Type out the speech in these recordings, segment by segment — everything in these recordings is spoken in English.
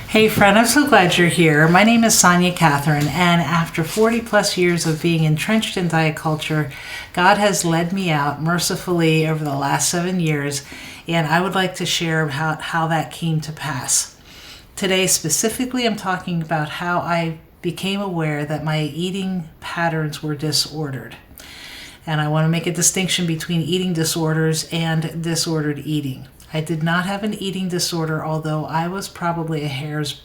Hey friend, I'm so glad you're here. My name is Sonia Catherine, and after 40 plus years of being entrenched in diet culture, God has led me out mercifully over the last 7 years, and I would like to share how that came to pass. Today, specifically, I'm talking about how I became aware that my eating patterns were disordered. And I want to make a distinction between eating disorders and disordered eating. I did not have an eating disorder, although I was probably a hair's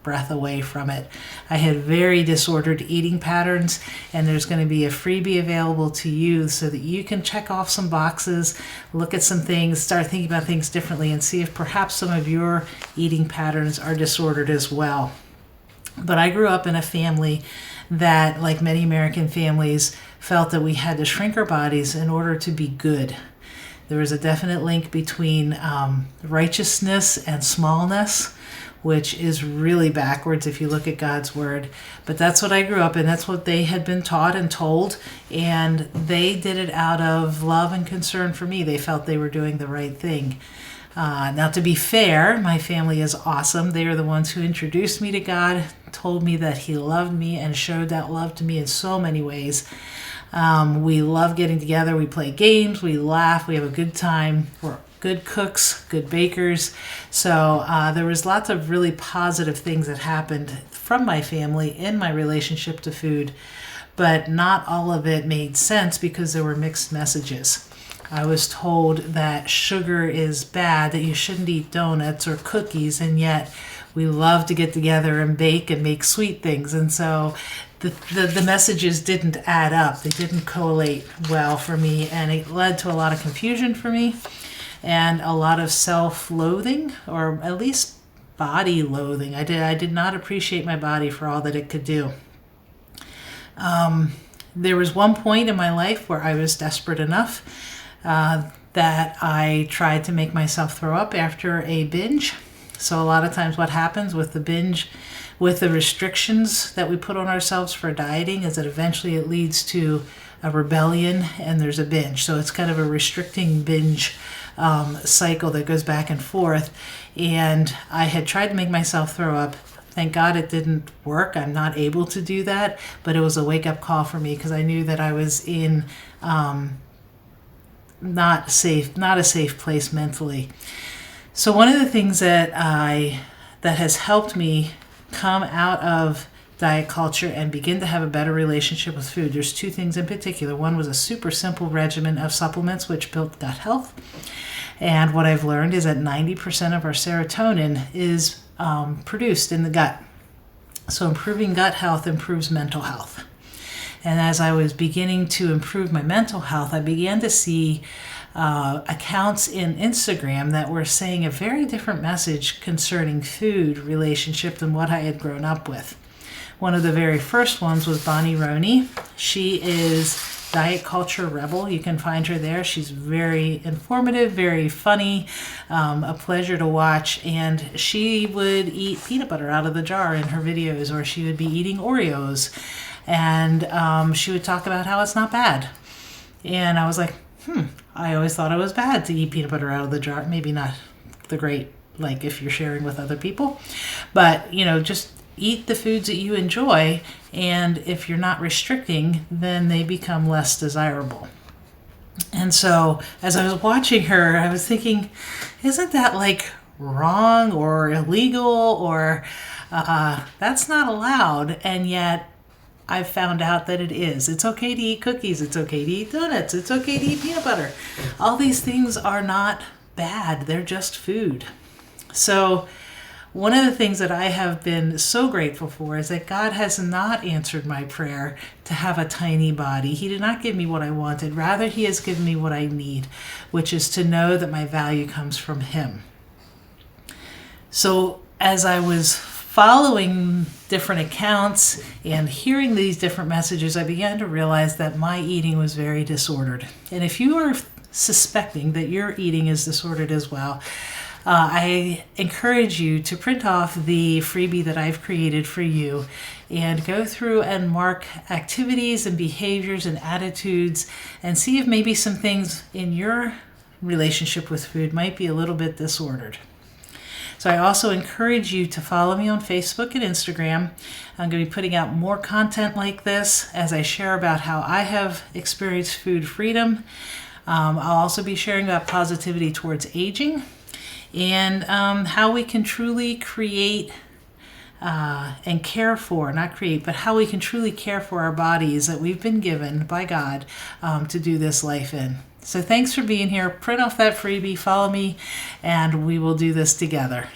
breadth away from it. I had very disordered eating patterns, and there's going to be a freebie available to you so that you can check off some boxes, look at some things, start thinking about things differently, and see if perhaps some of your eating patterns are disordered as well. But I grew up in a family that, like many American families, felt that we had to shrink our bodies in order to be good. There was a definite link between righteousness and smallness, which is really backwards if you look at God's word. But that's what I grew up in. That's what they had been taught and told. And they did it out of love and concern for me. They felt they were doing the right thing. Now, to be fair, my family is awesome. They are the ones who introduced me to God, told me that He loved me, and showed that love to me in so many ways. We love getting together. We play games. We laugh. We have a good time. We're good cooks, good bakers. So there was lots of really positive things that happened from my family in my relationship to food. But not all of it made sense because there were mixed messages. I was told that sugar is bad, that you shouldn't eat donuts or cookies, and yet we love to get together and bake and make sweet things. And so the messages didn't add up. They didn't collate well for me, and it led to a lot of confusion for me and a lot of self-loathing, or at least body loathing. I did not appreciate my body for all that it could do. There was one point in my life where I was desperate enough that I tried to make myself throw up after a binge. So a lot of times what happens with the binge, with the restrictions that we put on ourselves for dieting, is that eventually it leads to a rebellion and there's a binge. So it's kind of a restricting binge cycle that goes back and forth. And I had tried to make myself throw up. Thank God it didn't work. I'm not able to do that, but it was a wake-up call for me because I knew that I was in not a safe place mentally. So one of the things that has helped me come out of diet culture and begin to have a better relationship with food, there's two things in particular. One was a super simple regimen of supplements which built gut health. And what I've learned is that 90% of our serotonin is produced in the gut. So improving gut health improves mental health. And as I was beginning to improve my mental health, I began to see accounts in Instagram that were saying a very different message concerning food relationship than what I had grown up with. One of the very first ones was Bonnie Roney. She is Diet Culture Rebel. You can find her there. She's very informative, very funny, a pleasure to watch. And she would eat peanut butter out of the jar in her videos, or she would be eating Oreos. And she would talk about how it's not bad. And I was like, I always thought it was bad to eat peanut butter out of the jar. Maybe not the great, like if you're sharing with other people. But, just eat the foods that you enjoy. And if you're not restricting, then they become less desirable. And so as I was watching her, I was thinking, isn't that like wrong or illegal or that's not allowed? And yet I've found out that it is. It's okay to eat cookies. It's okay to eat donuts. It's okay to eat peanut butter. All these things are not bad. They're just food. So one of the things that I have been so grateful for is that God has not answered my prayer to have a tiny body. He did not give me what I wanted. Rather, He has given me what I need, which is to know that my value comes from Him. So as I was following different accounts and hearing these different messages, I began to realize that my eating was very disordered. And if you are suspecting that your eating is disordered as well, I encourage you to print off the freebie that I've created for you and go through and mark activities and behaviors and attitudes and see if maybe some things in your relationship with food might be a little bit disordered. So I also encourage you to follow me on Facebook and Instagram. I'm going to be putting out more content like this as I share about how I have experienced food freedom. I'll also be sharing about positivity towards aging and how we can truly create and care for, not create, but how we can truly care for our bodies that we've been given by God to do this life in. So thanks for being here. Print off that freebie, follow me, and we will do this together.